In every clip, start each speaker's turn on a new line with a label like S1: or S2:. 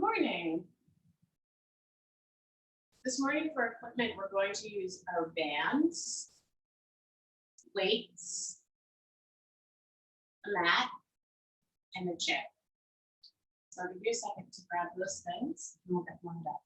S1: morning. This morning for equipment, we're going to use our bands, weights, a mat, and a chair. So I'll give you a second to grab those things and we'll get warmed up.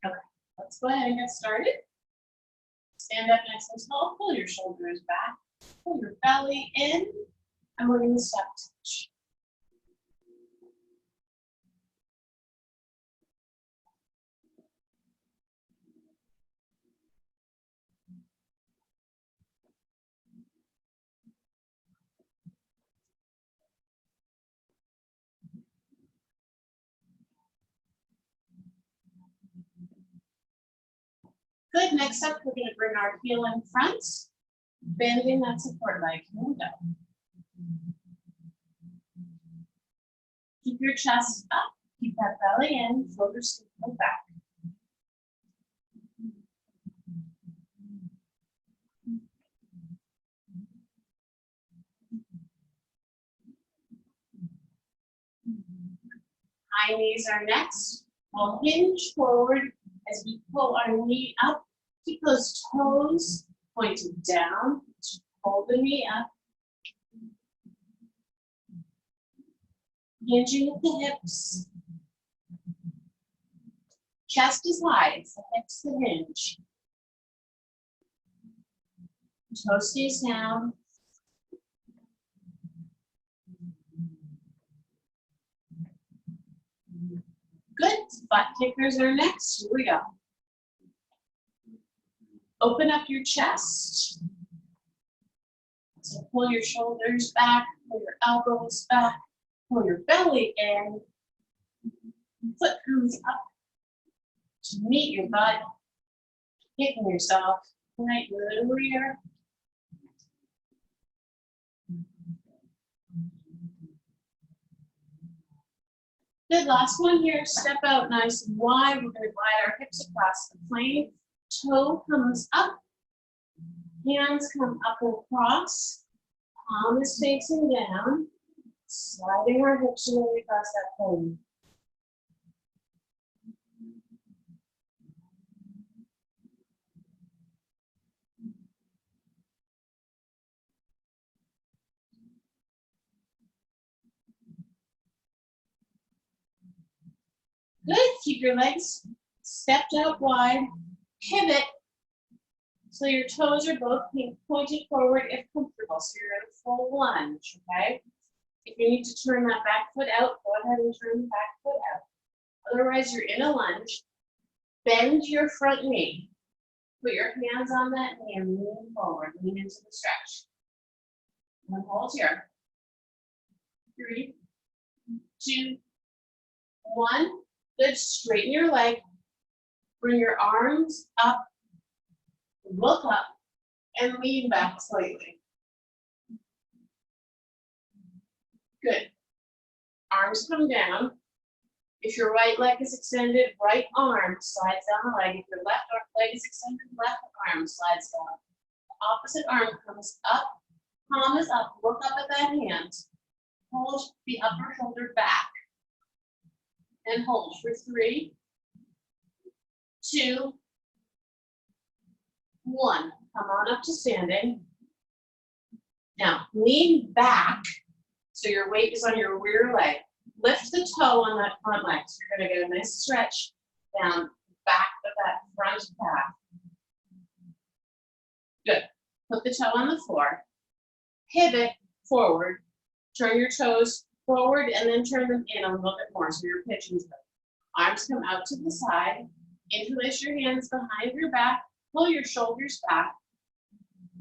S1: Okay, let's go ahead and get started. Stand up nice and tall, pull your shoulders back, pull your belly in, and we're going to step touch. Good, next up, we're going to bring our heel in front, bending that support leg. Here we go. Keep your chest up, keep that belly in, shoulders go back. High knees are next. We'll hinge forward as we pull our knee up. Keep those toes pointed down. Pull the knee up. Hinging at the hips. Chest is high, it's the hips that hinge. Toe stays down. Good, butt kickers are next. Here we go. Open up your chest. So pull your shoulders back, pull your elbows back, pull your belly in. Foot comes up to meet your butt, kicking yourself right in the rear. Good, last one here. Step out nice and wide. We're going to glide our hips across the plane. Toe comes up. Hands come up and across. Palm is facing down. Sliding our hips away across that plane. Good, keep your legs stepped out wide, pivot, so your toes are both pointed forward if comfortable, so you're in a full lunge, okay? If you need to turn that back foot out, go ahead and turn the back foot out. Otherwise, you're in a lunge. Bend your front knee. Put your hands on that knee and lean forward, lean into the stretch. And hold here. 3, 2, 1. Good, straighten your leg, bring your arms up, look up, and lean back slightly. Good. Arms come down. If your right leg is extended, right arm slides down the leg. If your left leg is extended, left arm slides down. The opposite arm comes up, palm is up, look up at that hand. Hold the upper shoulder back. And hold for 3, 2, 1. Come on up to standing. Now, lean back so your weight is on your rear leg. Lift the toe on that front leg. So you're going to get a nice stretch down back of that front calf. Good. Put the toe on the floor. Pivot forward. Turn your toes forward and then turn them in a little bit more so you're pitching to them. Arms come out to the side. Interlace your hands behind your back. Pull your shoulders back.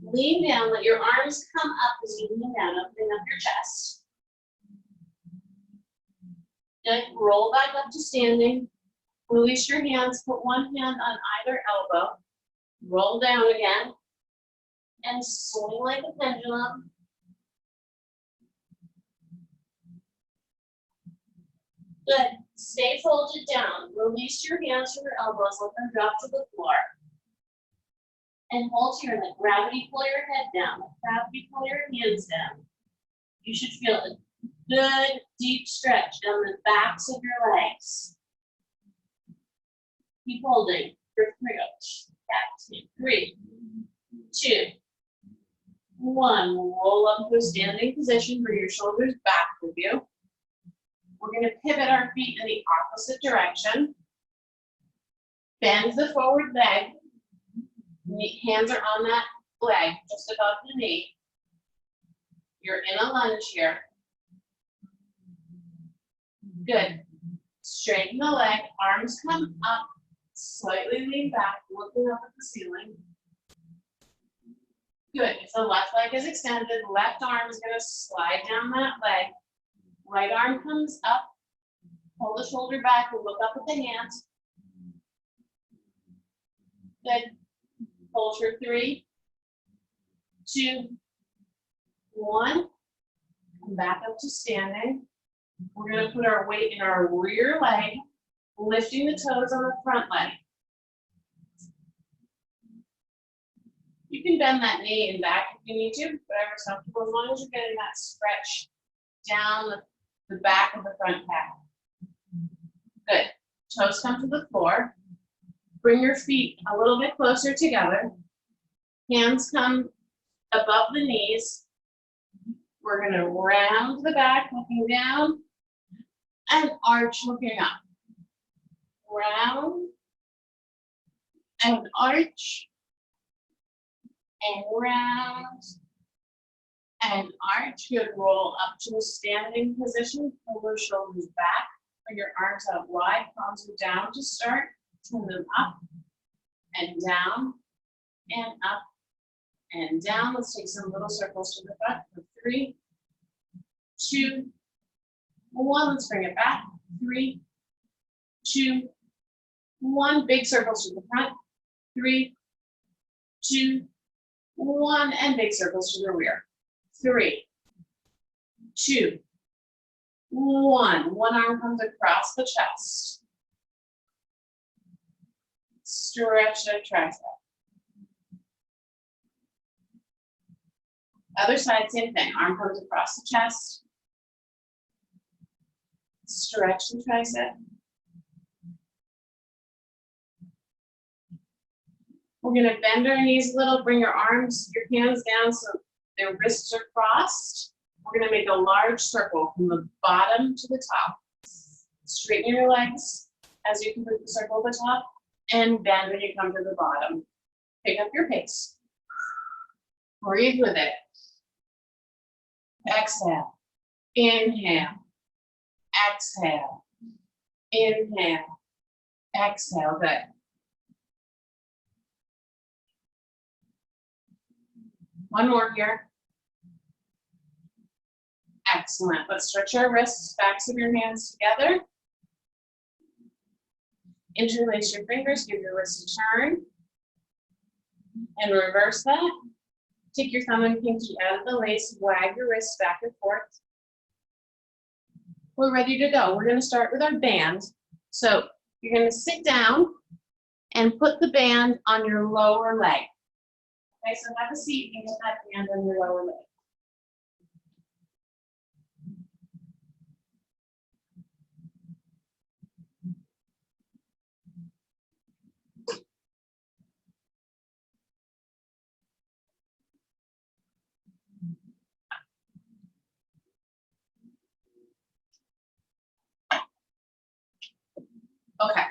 S1: Lean down. Let your arms come up as you lean down, opening up your chest. Good. Roll back up to standing. Release your hands. Put one hand on either elbow. Roll down again. And swing like a pendulum. Good. Stay folded down. Release your hands from your elbows. Let them drop to the floor. And hold here. Let gravity pull your head down. Let gravity pull your hands down. You should feel a good deep stretch down the backs of your legs. Keep holding for 3, 2, 1. Roll up to a standing position. Bring your shoulders back with you. We're going to pivot our feet in the opposite direction. Bend the forward leg. Hands are on that leg, just above the knee. You're in a lunge here. Good. Straighten the leg, arms come up, slightly lean back, looking up at the ceiling. Good. If the left leg is extended, the left arm is going to slide down that leg. Right arm comes up. Pull the shoulder back and look up at the hands. Good. Hold for 3, 2, 1. Come back up to standing. We're going to put our weight in our rear leg, lifting the toes on the front leg. You can bend that knee and back if you need to, whatever's comfortable, as long as you're getting that stretch down the back of the front calf. Good. Toes come to the floor. Bring your feet a little bit closer together. Hands come above the knees. We're going to round the back, looking down, and arch, looking up. Round, and arch, and round, and arch. Good. Roll up to a standing position. Pull your shoulders back. Bring your arms out wide. Palms are down to start. Turn them up and down and up and down. Let's take some little circles to the front for 3, 2, 1. Let's bring it back. 3, 2, 1. Big circles to the front. 3, 2, 1. And big circles to the rear. 3, 2, 1. One arm comes across the chest. Stretch the tricep. Other side, same thing. Arm comes across the chest. Stretch the tricep. We're going to bend our knees a little. Bring your arms, your hands down so their wrists are crossed. We're going to make a large circle from the bottom to the top. Straighten your legs as you complete the circle at the top. And bend when you come to the bottom. Pick up your pace. Breathe with it. Exhale. Inhale. Exhale. Inhale. Exhale. Good. One more here. Excellent. Let's stretch our wrists, backs of your hands together. Interlace your fingers, give your wrist a turn, and reverse that. Take your thumb and pinky out of the lace, wag your wrists back and forth. We're ready to go. We're going to start with our band. So you're going to sit down and put the band on your lower leg. Okay, so have a seat and get that band on your lower leg. Okay,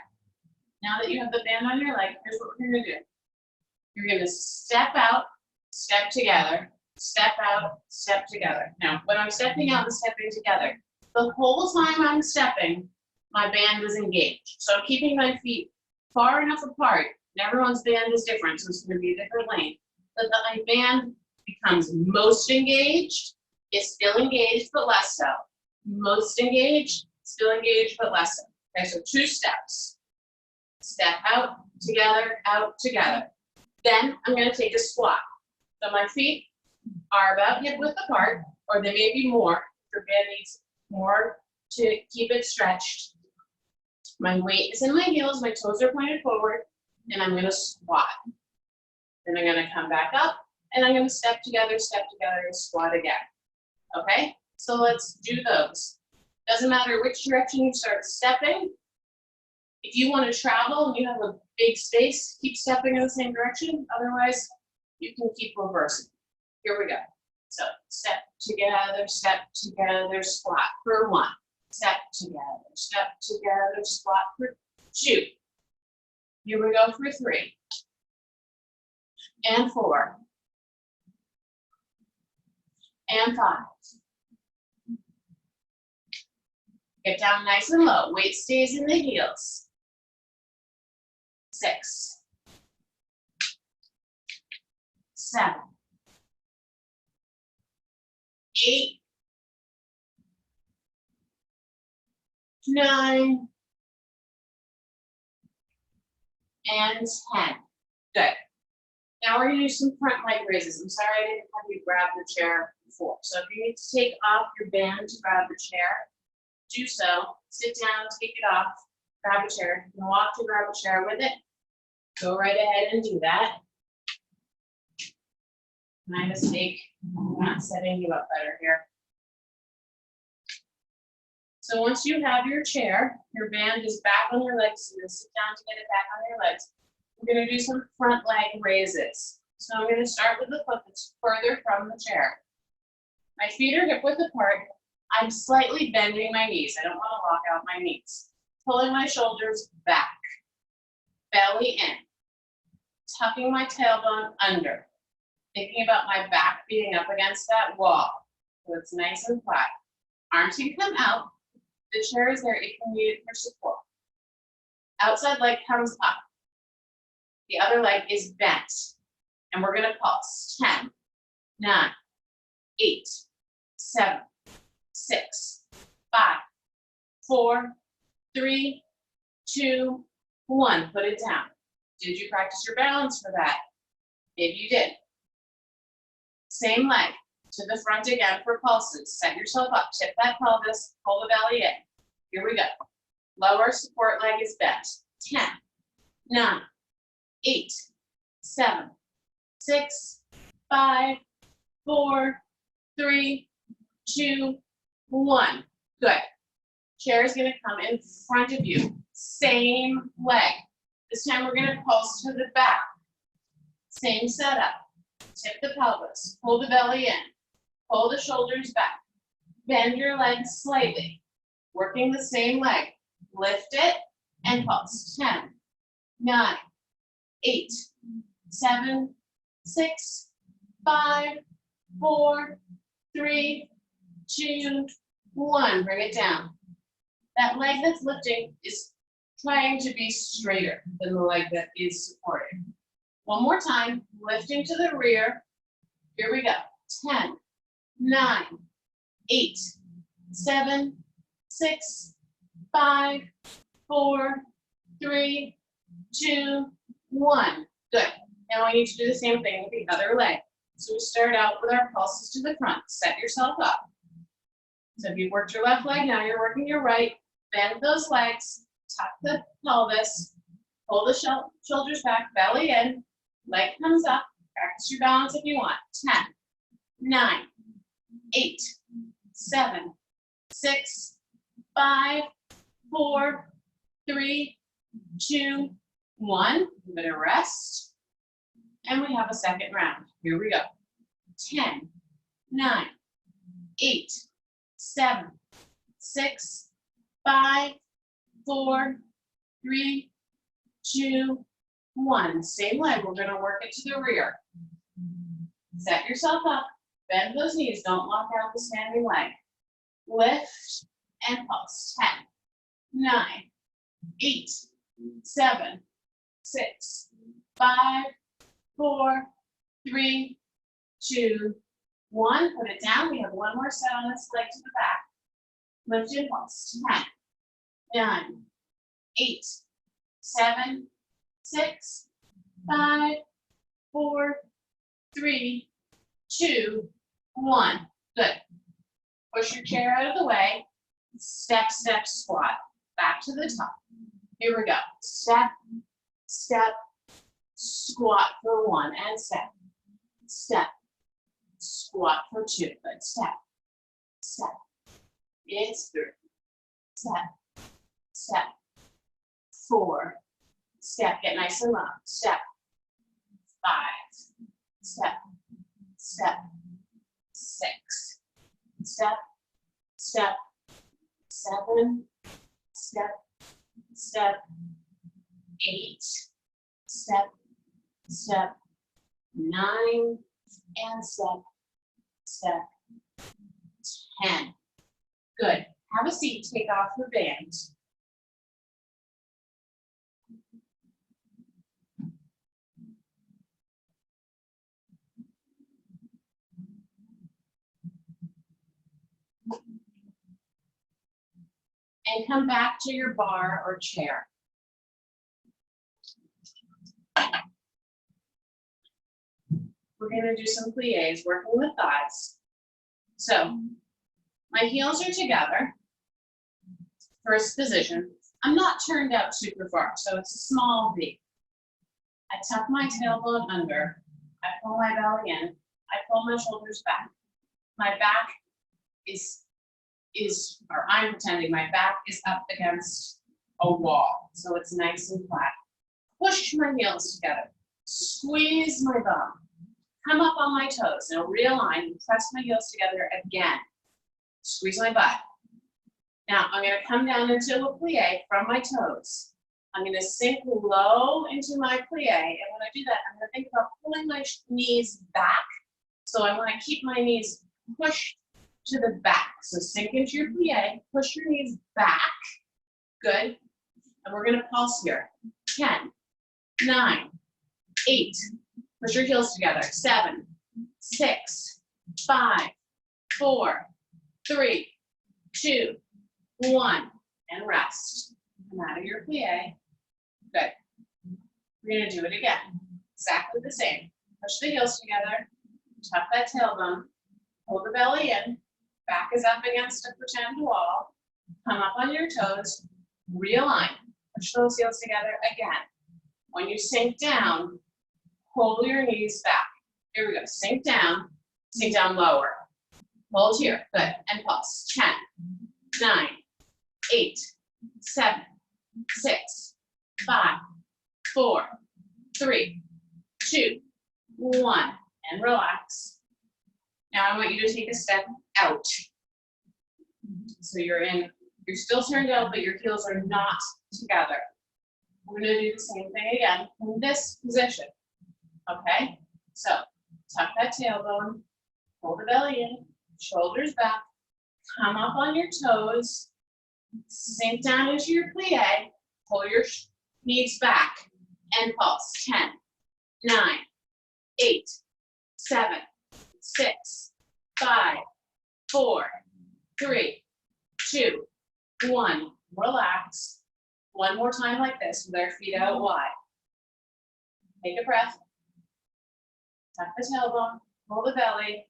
S1: now that you have the band on your leg, here's what we're going to do. You're going to step out, step together, step out, step together. Now, when I'm stepping out and stepping together, the whole time I'm stepping, my band is engaged. So I'm keeping my feet far enough apart, and everyone's band is different, so it's going to be a different length. But my band becomes most engaged, is still engaged, but less so. Most engaged, still engaged, but less so. Okay, so 2 steps. Step out, together. Then I'm going to take a squat. So my feet are about hip width apart, or they may be more. Your band needs more to keep it stretched. My weight is in my heels, my toes are pointed forward, and I'm gonna squat. Then I'm gonna come back up, and I'm gonna step together, and squat again. Okay? So let's do those. Doesn't matter which direction you start stepping. If you want to travel and you have a big space, keep stepping in the same direction. Otherwise, you can keep reversing. Here we go. So step together, squat for 1. Step together, squat for 2. Here we go for 3. And 4. And 5. Get down nice and low. Weight stays in the heels. 6. 7. 8. 9. And 10. Good. Now we're going to do some front leg raises. I'm sorry I didn't have you grab the chair before. So if you need to take off your band to grab the chair, do so. Sit down, take it off, grab a chair. You can walk to grab a chair with it. Go right ahead and do that. My mistake. I'm not setting you up better here. So once you have your chair, your band is back on your legs. So you're going to sit down to get it back on your legs. We're going to do some front leg raises. So I'm going to start with the foot that's further from the chair. My feet are hip width apart. I'm slightly bending my knees. I don't want to lock out my knees. Pulling my shoulders back. Belly in. Tucking my tailbone under. Thinking about my back being up against that wall. So it's nice and flat. Arms can come out. The chair is there if you need it for support. Outside leg comes up. The other leg is bent. And we're going to pulse. 10, 9, 8, 7, 6, 5, 4, 3, 2, 1. Put it down. Did you practice your balance for that? Maybe you did. Same leg to the front again for pulses. Set yourself up. Tip that pelvis. Pull the belly in. Here we go. Lower support leg is bent. 10, 9, 8, 7, 6, 5, 4, 3, 2, 1. Good. Chair is going to come in front of you. Same leg. This time we're going to pulse to the back. Same setup. Tip the pelvis. Pull the belly in. Pull the shoulders back. Bend your legs slightly. Working the same leg. Lift it and pulse. 10, 9, 8, 7, 6, 5, 4, 3, 2, 1. Bring it down. That leg that's lifting is trying to be straighter than the leg that is supporting. One more time, lifting to the rear. Here we go. 10, 9, 8, 7, 6, 5, 4, 3, 2, 1. Good. Now I need to do the same thing with the other leg. So we start out with our pulses to the front. Set yourself up. So if you worked your left leg, now you're working your right. Bend those legs. Tuck the pelvis. Pull the shoulders back, belly in. Leg comes up. Practice your balance if you want. 10, 9, 8, 7, 6, 5, 4, 3, 2, 1. I'm going to rest. And we have a second round. Here we go. 10, 9, 8, 7, 6, 5, 4, 3, 2, 1. Same leg. We're going to work it to the rear. Set yourself up. Bend those knees. Don't lock out the standing leg. Lift and pulse. 10, 9, 8, 7, 6, 5, 4, 3, 2, 1. Put it down. We have one more set on this leg to the back. Lift and pulse. 10, 9, 8, 7, 6, 5, 4, 3, 2, 1. Good. Push your chair out of the way. step, step, squat. Back to the top. Here we go. Step, step, squat for 1, and step, step, squat for 2. Good. Step, step. It's 3. Step, step, 4. Step, get nice and long. Step, 5. Step, step, 6. Step, step, 7. Step, step, 8. Step, step, 9. And step, step, 10. Good. Have a seat. Take off your band. And come back to your bar or chair. We're going to do some plies, working the thighs. So, my heels are together. First position. I'm not turned out super far, so it's a small V. I tuck my tailbone under. I pull my belly in. I pull my shoulders back. My back or I'm pretending my back is up against a wall, so it's nice and flat. Push my heels together. Squeeze my bum. Come up on my toes. Now realign and press my heels together again. Squeeze my butt. Now I'm going to come down into a plie from my toes. I'm going to sink low into my plie, and when I do that, I'm going to think about pulling my knees back. So I want to keep my knees pushed to the back. So sink into your plie, push your knees back. Good. And we're going to pulse here. 10, 9, 8. Push your heels together. 7, 6, 5, 4, 3, 2, 1. And rest. Come out of your plie. Good. We're going to do it again. Exactly the same. Push the heels together. Tuck that tailbone. Hold the belly in. Back is up against a pretend wall. Come up on your toes. Realign. Push those heels together again. When you sink down, pull your knees back. Here we go. Sink down lower. Hold here. Good. And pulse. 10, 9, 8, 7, 6, 5, 4, 3, 2, 1. And relax. Now I want you to take a step out. So you're still turned out, but your heels are not together. We're going to do the same thing again in this position. Okay? So tuck that tailbone, pull the belly in, shoulders back, come up on your toes, sink down into your plie, pull your knees back, and pulse. 10, 9, 8, 7, 6, 5, 4, 3, 2, 1. Relax. One more time like this with our feet out wide. Take a breath. Tuck the tailbone, pull the belly,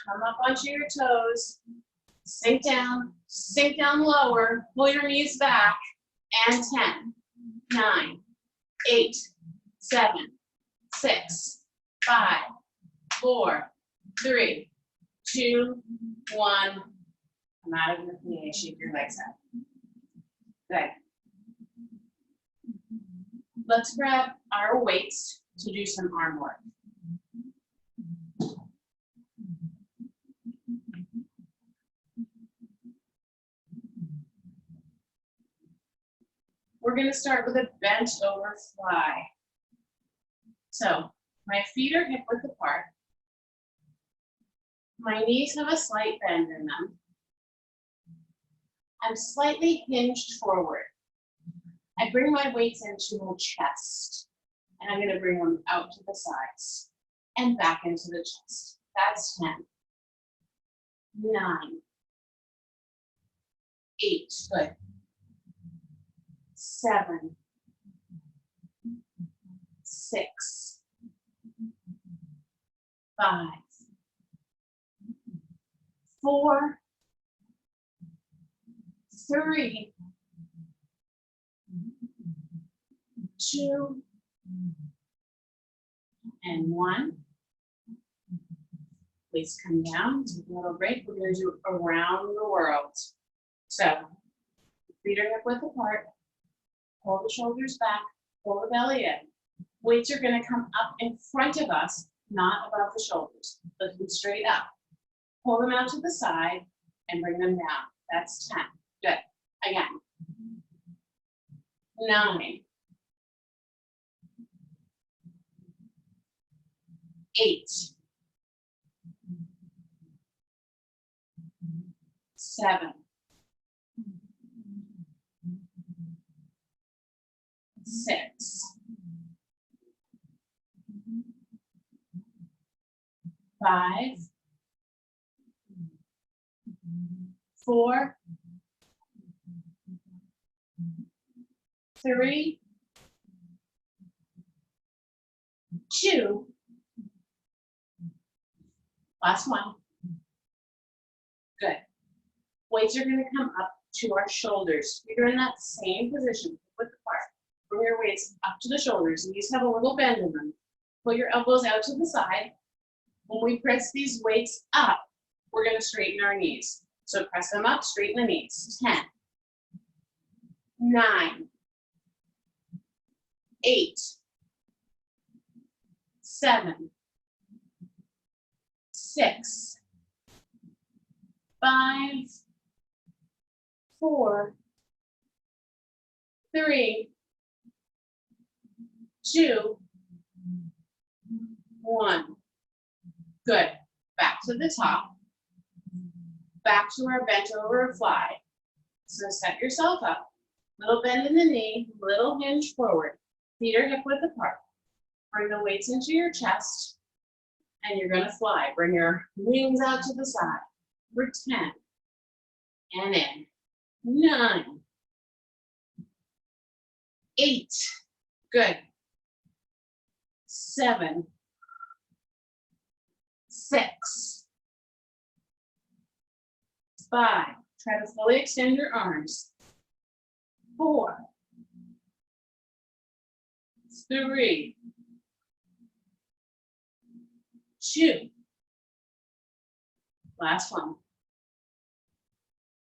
S1: come up onto your toes, sink down lower, pull your knees back, and 10, 9, 8, 7, 6, 5, 4, 3, 2, 1. Come out of your plie, shake your legs out. Good. Let's grab our weights to do some arm work. We're going to start with a bent over fly. So my feet are hip width apart. My knees have a slight bend in them. I'm slightly hinged forward. I bring my weights into my chest, and I'm going to bring them out to the sides and back into the chest. That's 10, 9, 8, good, 7, 6, 5, 4, 3, 2, and 1. Please come down, take a little break. We're going to do around the world. So, feet are hip width apart, pull the shoulders back, pull the belly in. Weights are going to come up in front of us, not above the shoulders. Lift them straight up. Pull them out to the side and bring them down. That's 10. Good. Again. 9. 8. 7. 6. 5. 4. 3. 2. Last one. Good. Weights are going to come up to our shoulders. You're in that same position with the part. Bring your weights up to the shoulders. These have a little bend in them. Pull your elbows out to the side. When we press these weights up, we're going to straighten our knees. So press them up, straighten the knees. 10, 9, 8, 7, 6, 5, 4, 3, 2, 1. Good. Back to the top. Back to our bent over fly. So set yourself up. Little bend in the knee, little hinge forward. Feet are hip width apart. Bring the weights into your chest, and you're going to fly. Bring your wings out to the side for 10, and in. 9, 8, good. 7, 6, 5, try to fully extend your arms. 4, 3, 2, last one.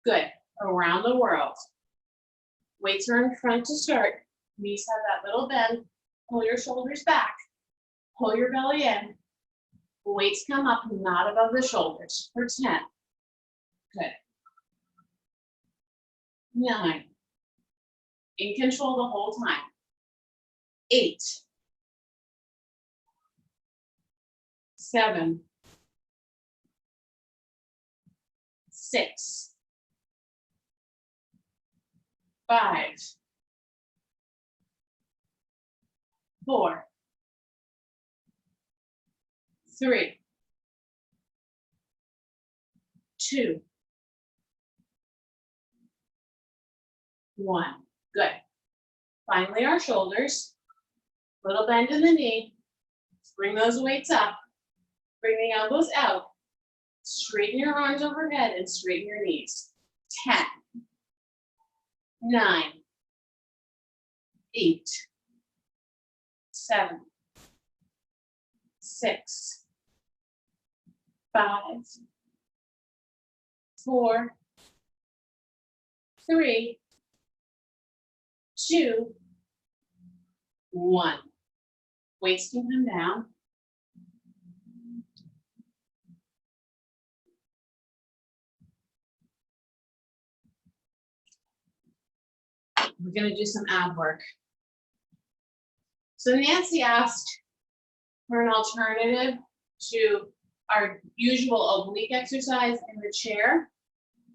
S1: Good, around the world. Weights are in front to start. Knees have that little bend. Pull your shoulders back. Pull your belly in. Weights come up, not above the shoulders for 10. Good. 9. In control the whole time. 8. 7. 6. 5. 4. 3. 2. 1. Good. Finally, our shoulders. Little bend in the knee. Bring those weights up. Bring the elbows out. Straighten your arms overhead and straighten your knees. 10, 9, 8, 7, 6, 5, 4, 3, 2, 1. Weights can come down. We're going to do some ab work. So Nancy asked for an alternative to our usual oblique exercise in the chair.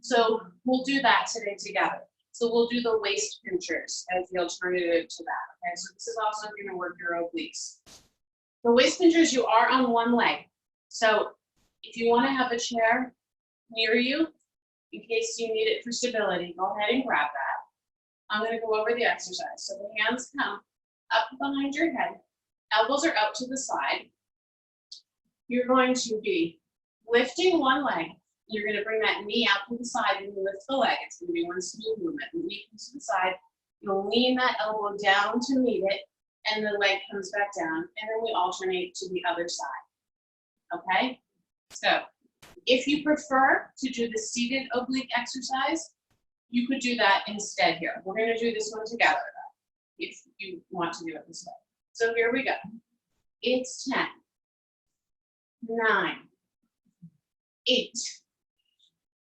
S1: So we'll do that today together. So we'll do the waist pinchers as the alternative to that. Okay, so this is also going to work your obliques. The waist pinchers, you are on one leg. So if you want to have a chair near you, in case you need it for stability, go ahead and grab that. I'm going to go over the exercise. So the hands come up behind your head. Elbows are out to the side. You're going to be lifting one leg, You're going to bring that knee out to the side and lift the leg. It's going to be one smooth movement. The knee comes to the side. You'll lean that elbow down to meet it, and the leg comes back down. And then we alternate to the other side. Okay? So if you prefer to do the seated oblique exercise, you could do that instead here. We're going to do this one together, though, if you want to do it this way. So here we go. It's 10, 9, 8,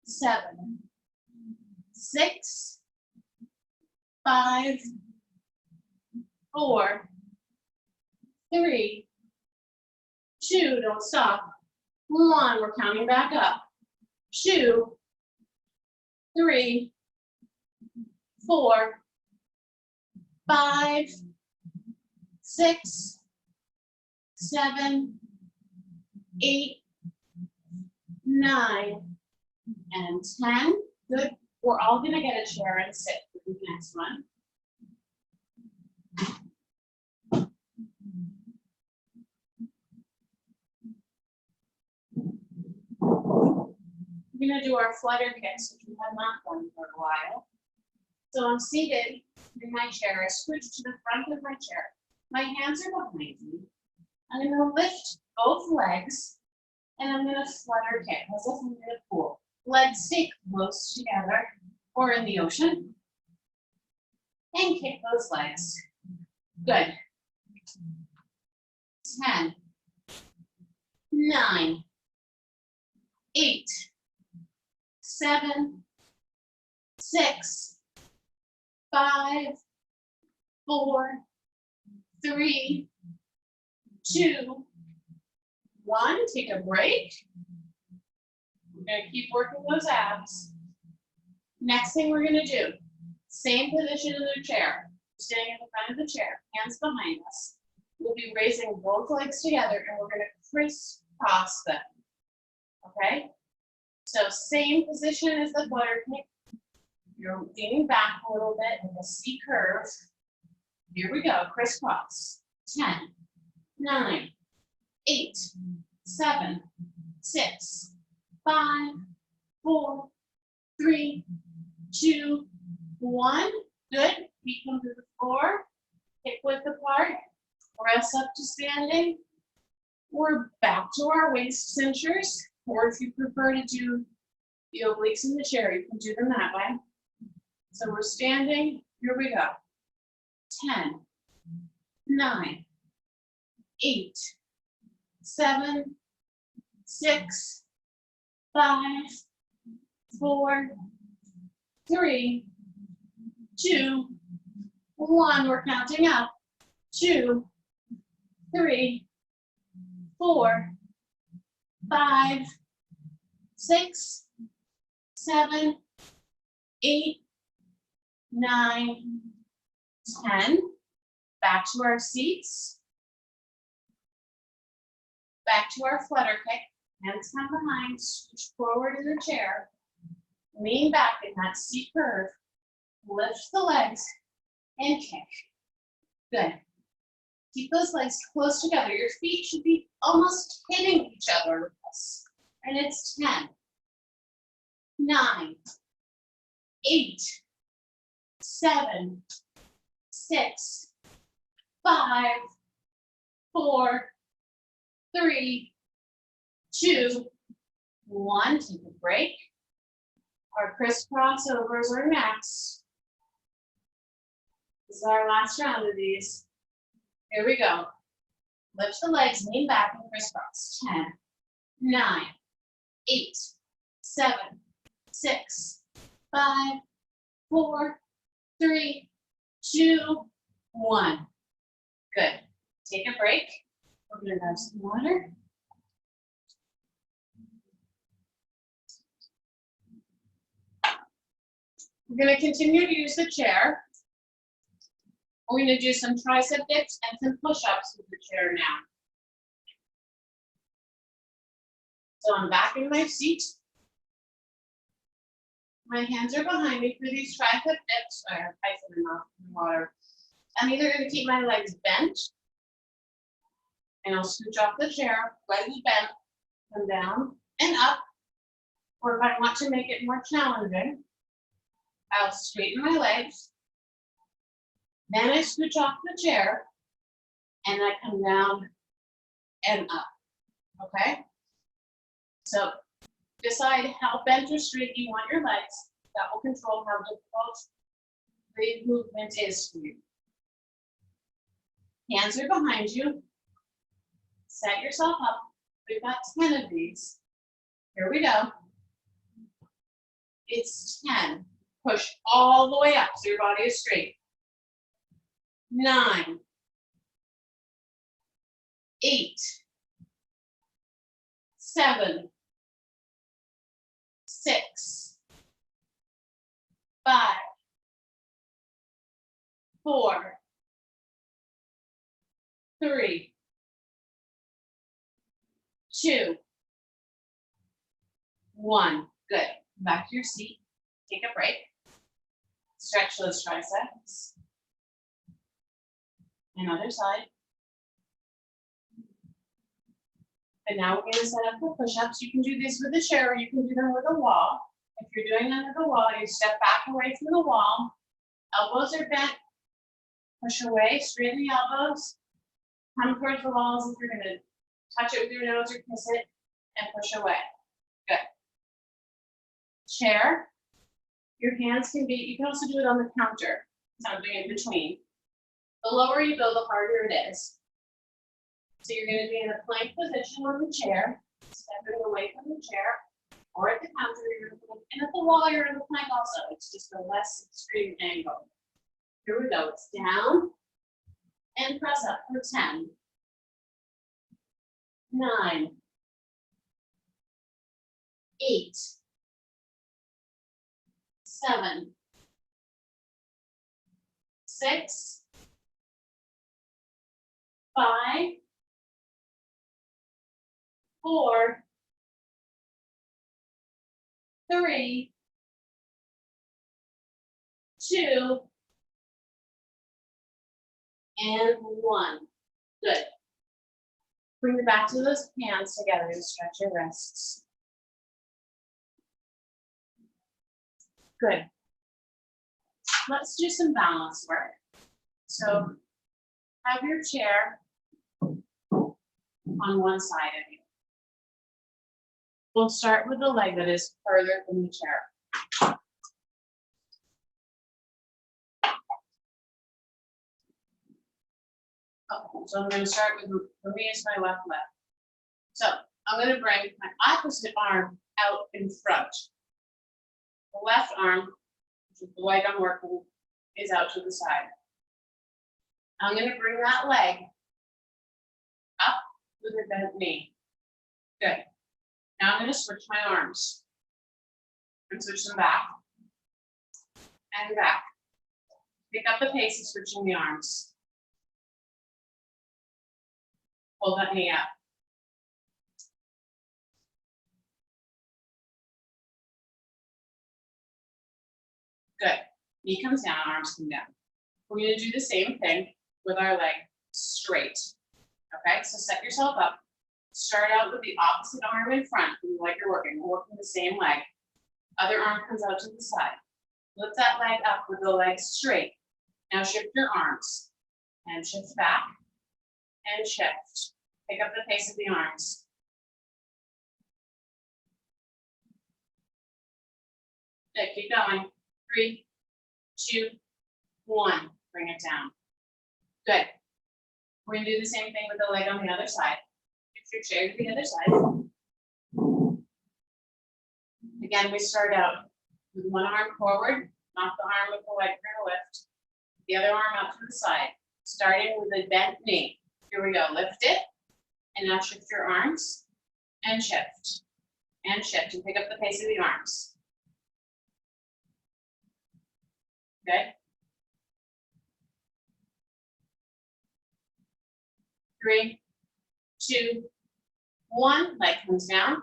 S1: 7, 6, 5, 4, 3, 2, don't stop. 1, we're counting back up. 2, 3, 4, 5, 6, 7, 8, 9, and 10. Good. We're all going to get a chair and sit for the next one. We're going to do our flutter kicks, which we have not done for a while. So I'm seated in my chair. I scooch to the front of my chair. My hands are behind me. I'm going to lift both legs, and I'm going to flutter kick as if I'm in a pool. Legs stay close together or in the ocean. And kick those legs. Good. 10, 9, 8, 7, 6, 5, 4, 3, 2, 1. Take a break. We're going to keep working those abs. Next thing we're going to do, same position in the chair. Standing at the front of the chair, hands behind us. We'll be raising both legs together and we're going to crisscross them. Okay? So same position as the flutter kick. You're leaning back a little bit with a C curve. Here we go, crisscross. 10, 9, 8, 7, 6, 5, 4, 3, 2, 1. Good. Feet come to the floor. Hip width apart. Press up to standing. We're back to our waist cinchers. Or if you prefer to do the obliques in the chair, you can do them that way. So we're standing. Here we go. 10, 9, 8, 7, 6, 5, 4, 3, 2, 1. We're counting up. 2, 3, 4, 5, 6, 7, 8, 9, 10. Back to our seats. Back to our flutter kick. Hands come behind, scooch forward in the chair. Lean back in that C curve. Lift the legs and kick. Good. Keep those legs close together. Your feet should be almost hitting each other with this. And it's 10, 9, 8, 7, 6, 5, 4, 3, 2, 1. Take a break. Our crisscross overs are next. This is our last round of these. Here we go. Lift the legs, lean back and crisscross. 10, 9, 8, 7, 6, 5, 4, 3, 2, 1. Good. Take a break. We're going to grab some water. We're going to continue to use the chair. We're going to do some tricep dips and some push-ups with the chair now. So I'm back in my seat. My hands are behind me for these tricep dips. I have ice in the water. I'm either going to keep my legs bent, and I'll scooch off the chair, legs bent, come down and up, Or if I want to make it more challenging, I'll straighten my legs, then I scooch off the chair, and I come down and up, okay? So decide how bent or straight you want your legs. That will control how difficult the movement is for you. Hands are behind you. Set yourself up. We've got 10 of these. Here we go. It's 10. Push all the way up so your body is straight. 9, 8, 7, 6, 5, 4, 3, 2, 1. Good. Back to your seat. Take a break. Stretch those triceps. And other side. And now we're going to set up for push-ups. You can do this with a chair or you can do them with a wall. If you're doing them with a wall, you step back away from the wall. Elbows are bent. Push away, straighten the elbows. Come towards the walls if you're going to touch it with your nose or kiss it, and push away. Good. Chair. Your hands can be, you can also do it on the counter, something in between. The lower you go, the harder it is. So you're going to be in a plank position on the chair, stepping away from the chair, or at the counter, and at the wall, you're in the plank also. It's just a less extreme angle. Here we go. It's down and press up for 10, 9, 8, 7, 6, 5, 4, 3, 2, and 1. Good. Bring the backs of those hands together to stretch your wrists. Good. Let's do some balance work. So have your chair on one side of you. We'll start with the leg that is further from the chair. So I'm going to start with, for me, it's my left leg. So I'm going to bring my opposite arm out in front. The left arm, which is the leg I'm working, is out to the side. I'm going to bring that leg up with a bent knee. Good. Now I'm going to switch my arms and switch them back and back. Pick up the pace of switching the arms. Pull that knee up. Good. Knee comes down, arms come down. We're going to do the same thing with our leg straight. Okay, so set yourself up. Start out with the opposite arm in front, like you're working the same leg. Other arm comes out to the side. Lift that leg up with the leg straight. Now shift your arms and shift back and shift. Pick up the pace of the arms. Good, keep going. 3, 2, 1. Bring it down. Good. We're going to do the same thing with the leg on the other side. Shift your chair to the other side. Again, we start out with one arm forward, not the arm with the leg we're going to lift. The other arm out to the side, starting with a bent knee. Here we go. Lift it. And now shift your arms and shift and shift and pick up the pace of the arms. Good. 3, 2, 1. Leg comes down.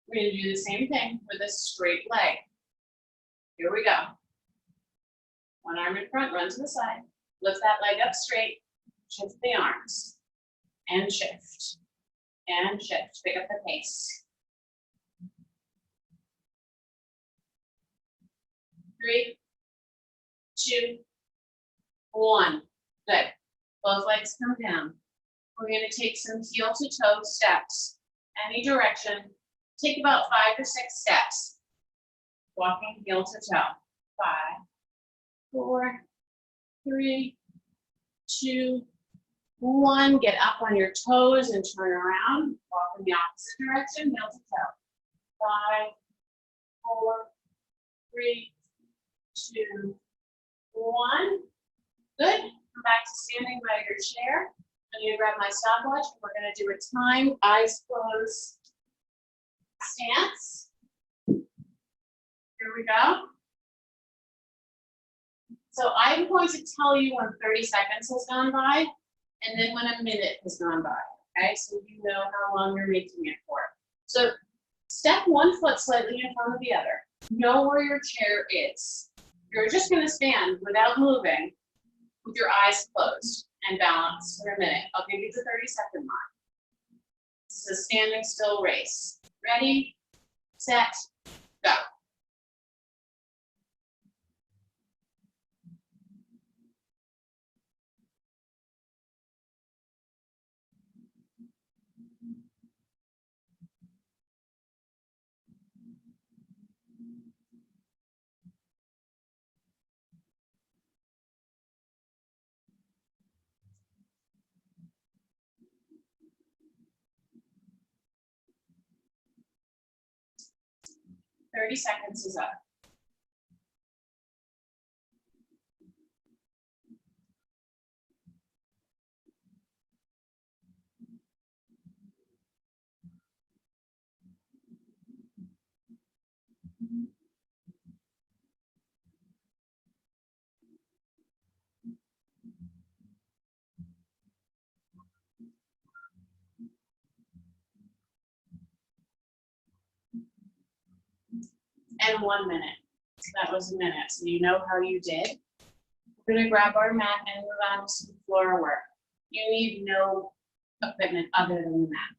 S1: We're going to do the same thing with a straight leg. Here we go. One arm in front, run to the side. Lift that leg up straight. Shift the arms and shift. And shift, pick up the pace. 3, 2, 1. Good. Both legs come down. We're going to take some heel to toe steps. Any direction. Take about 5 or 6 steps. Walking heel to toe. 5, 4, 3, 2, 1. Get up on your toes and turn around. Walk in the opposite direction, heel to toe. 5, 4, 3, 2, 1. Good. Come back to standing by your chair. I'm going to grab my stopwatch. We're going to do a timed, eyes closed stance. Here we go. So I'm going to tell you when 30 seconds has gone by, and then when a minute has gone by. Okay, so you know how long you're making it for. So step one foot slightly in front of the other. Know where your chair is. You're just going to stand without moving with your eyes closed and balance for a minute. I'll give you the 30-second mark. This is a standing still race. Ready, set, go. Thirty seconds is up. And 1 minute. So that was a minute. So you know how you did. We're going to grab our mat and move on to some floor work. You need no equipment other than the mat.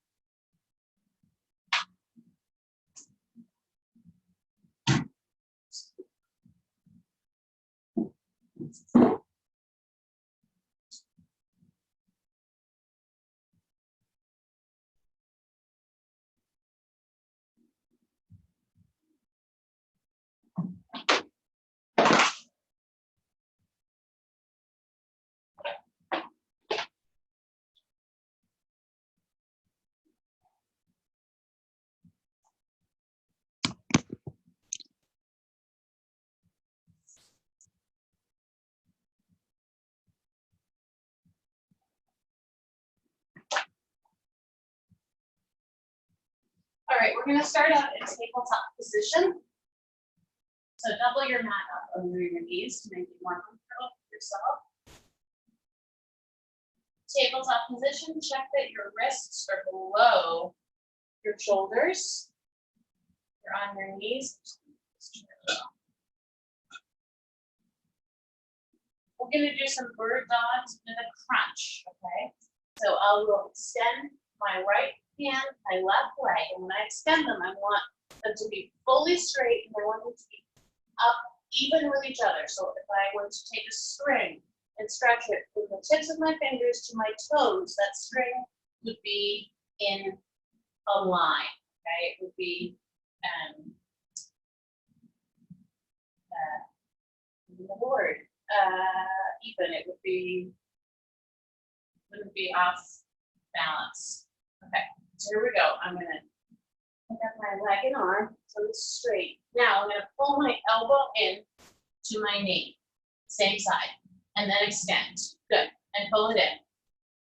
S1: All right, we're going to start out in tabletop position. So double your mat up under your knees to make it more comfortable for yourself. Tabletop position, check that your wrists are below your shoulders. You're on your knees. We're going to do some bird dogs with a crunch, okay? So I will extend my right hand, my left leg, and when I extend them, I want them to be fully straight, and I want them to be up even with each other. So if I were to take a string and stretch it from the tips of my fingers to my toes, that string would be in a line, okay? It would be even. It wouldn't be off balance. Okay, so here we go. I'm gonna pick up my leg and arm so it's straight. Now I'm gonna pull my elbow in to my knee, same side, and then extend. Good, and pull it in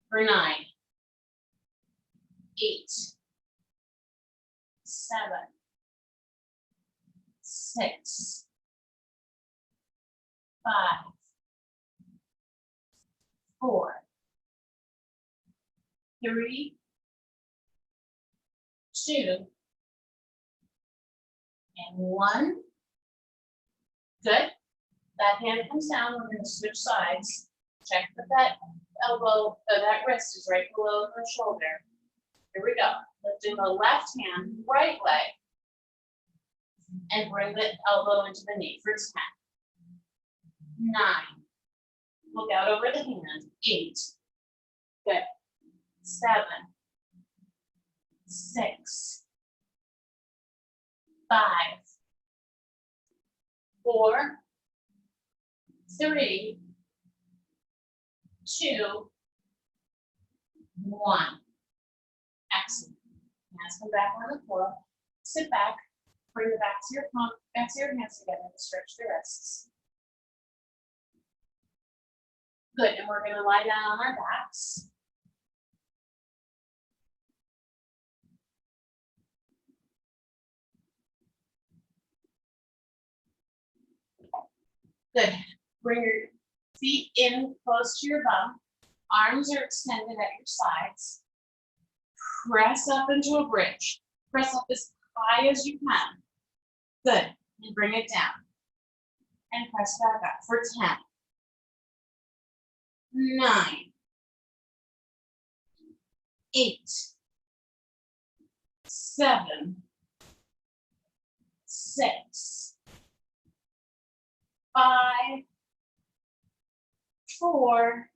S1: for 9, 8, 7, 6, 5, 4, 3, 2, and 1. Good. That hand comes down. We're going to switch sides. Check that that elbow, that wrist is right below the shoulder. Here we go. Lifting the left hand, right leg, and bring the elbow into the knee for 10. 9. Look out over the hand. 8. Good. 7. 6. 5. 4. 3. 2. 1. Excellent. Hands come back on the floor. Sit back. Bring the back to your palm, back to your hands together to stretch the wrists. Good, and we're going to lie down on our backs. Good. Bring your feet in close to your bum. Arms are extended at your sides. Press up into a bridge. Press up as high as you can. Good. And bring it down. And press back up for 10. 9. 8. 7. 6. 5. 4.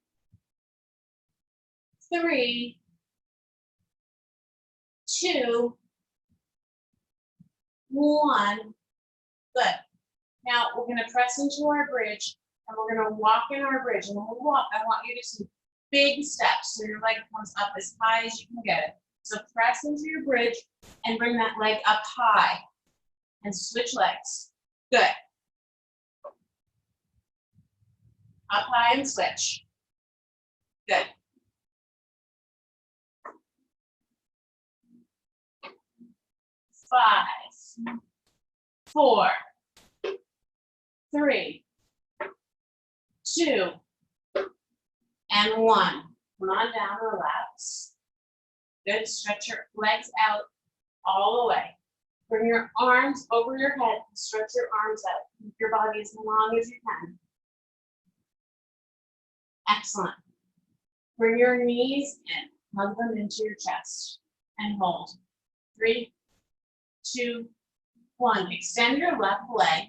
S1: 3. 2. 1. Good. Now we're going to press into our bridge and we're going to walk in our bridge. And when we walk, I want you to do big steps so your leg comes up as high as you can get it. So press into your bridge and bring that leg up high and switch legs. Good. Up high and switch. Good. 5, 4, 3, 2, and 1. Come on down, relax. Good, stretch your legs out all the way. Bring your arms over your head and stretch your arms out. Keep your body as long as you can. Excellent. Bring your knees in, hug them into your chest, and hold. 3, 2, 1. Extend your left leg.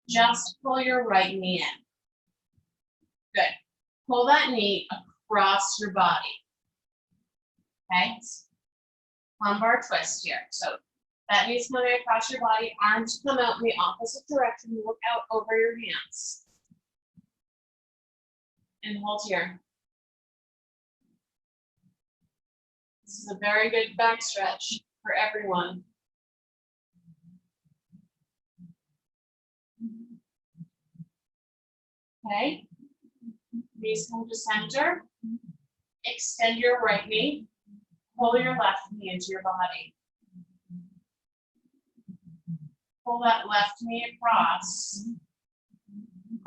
S1: Just pull your right knee in. Good. Pull that knee across your body. Okay? Lumbar twist here. So that knee's coming across your body. Arms come out in the opposite direction. Look out over your hands. And hold here. This is a very good back stretch for everyone. Okay, knees come to center. Extend your right knee. Pull your left knee into your body. Pull that left knee across.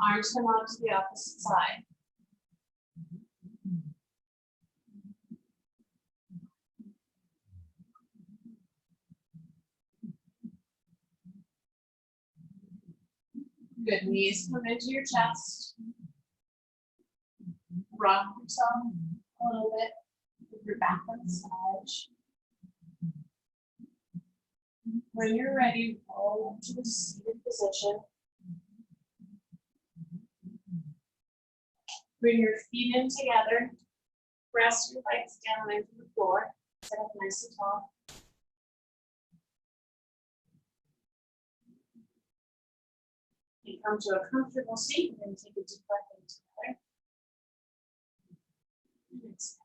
S1: Arms come out to the opposite side. Good, knees come into your chest. Rock yourself a little bit with your back on the side. When you're ready, roll to a seated position. Bring your feet in together. Press your legs down into the floor. Sit up nice and tall. You come to a comfortable seat and then take a deep breath in together. And exhale.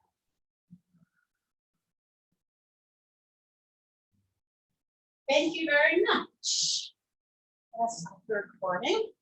S1: Thank you very much. That's not the recording.